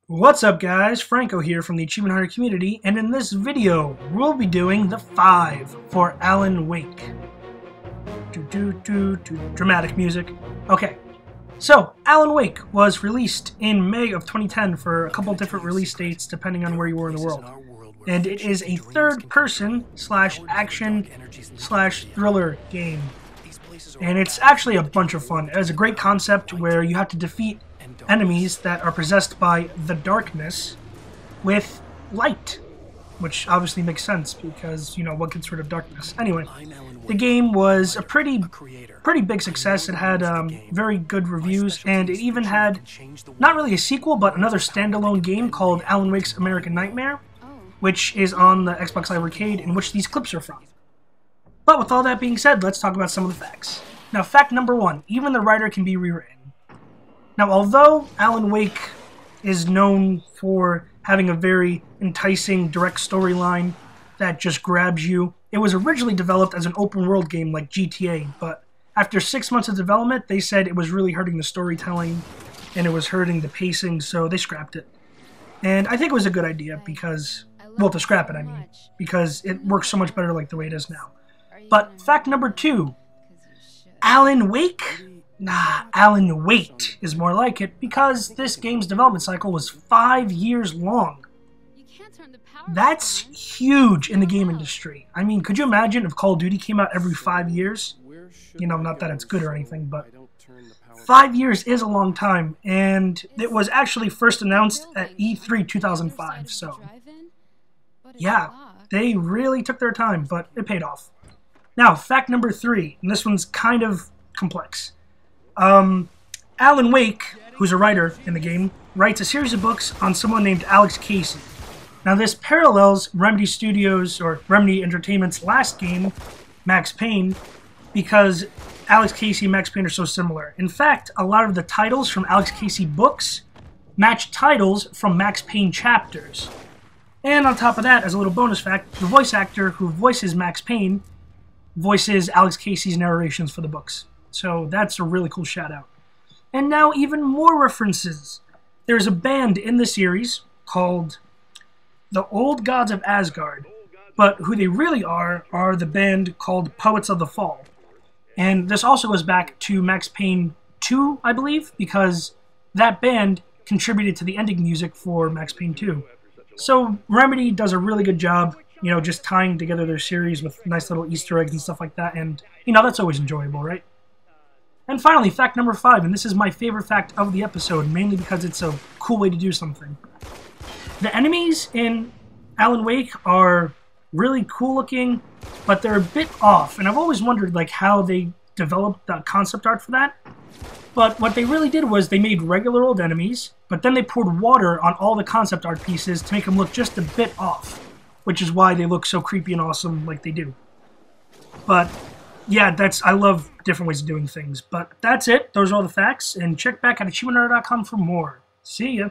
What's up guys, Franco here from the Achievement Hunter community, and in this video we'll be doing the 5 for Alan Wake. Dramatic music. Okay, so Alan Wake was released in May of 2010 for a couple different release dates depending on where you were in the world. And it is a third-person / action / thriller game. And it's actually a bunch of fun. It has a great concept where you have to defeat enemies that are possessed by the darkness with light, which obviously makes sense because, you know, what gets rid of darkness? Anyway, the game was a pretty big success. It had very good reviews, and it even had not really a sequel, but another standalone game called Alan Wake's American Nightmare, which is on the Xbox Live Arcade, in which these clips are from. But with all that being said, let's talk about some of the facts. Now, fact number 1, even the writer can be rewritten. Now, although Alan Wake is known for having a very enticing, direct storyline that just grabs you, it was originally developed as an open-world game like GTA, but after 6 months of development, they said it was really hurting the storytelling, and it was hurting the pacing, so they scrapped it. And I think it was a good idea because, well, to scrap it, I mean, because it works so much better like the way it is now. But fact number 2, Alan Wake? Nah, Alan Wait is more like it, because this game's development cycle was 5 years long. That's huge in the game industry. I mean, could you imagine if Call of Duty came out every 5 years? You know, not that it's good or anything, but 5 years is a long time, and it was actually first announced at E3 2005, so yeah, they really took their time, but it paid off. Now, fact number 3, and this one's kind of complex. Alan Wake, who's a writer in the game, writes a series of books on someone named Alex Casey. Now this parallels Remedy Studios, or Remedy Entertainment's last game, Max Payne, because Alex Casey and Max Payne are so similar. In fact, a lot of the titles from Alex Casey books match titles from Max Payne chapters. And on top of that, as a little bonus fact, the voice actor who voices Max Payne voices Alex Casey's narrations for the books. So that's a really cool shout out. And now even more references. There's a band in the series called the Old Gods of Asgard, but who they really are the band called Poets of the Fall. And this also goes back to Max Payne 2, I believe, because that band contributed to the ending music for Max Payne 2. So Remedy does a really good job, you know, just tying together their series with nice little Easter eggs and stuff like that, and, you know, that's always enjoyable, right? And finally, fact number 5, and this is my favorite fact of the episode, mainly because it's a cool way to do something. The enemies in Alan Wake are really cool looking, but they're a bit off, and I've always wondered like how they developed the concept art for that. But what they really did was they made regular old enemies, but then they poured water on all the concept art pieces to make them look just a bit off, which is why they look so creepy and awesome like they do. But yeah, I love different ways of doing things. But that's it. Those are all the facts. And check back at achievementhunter.com for more. See ya.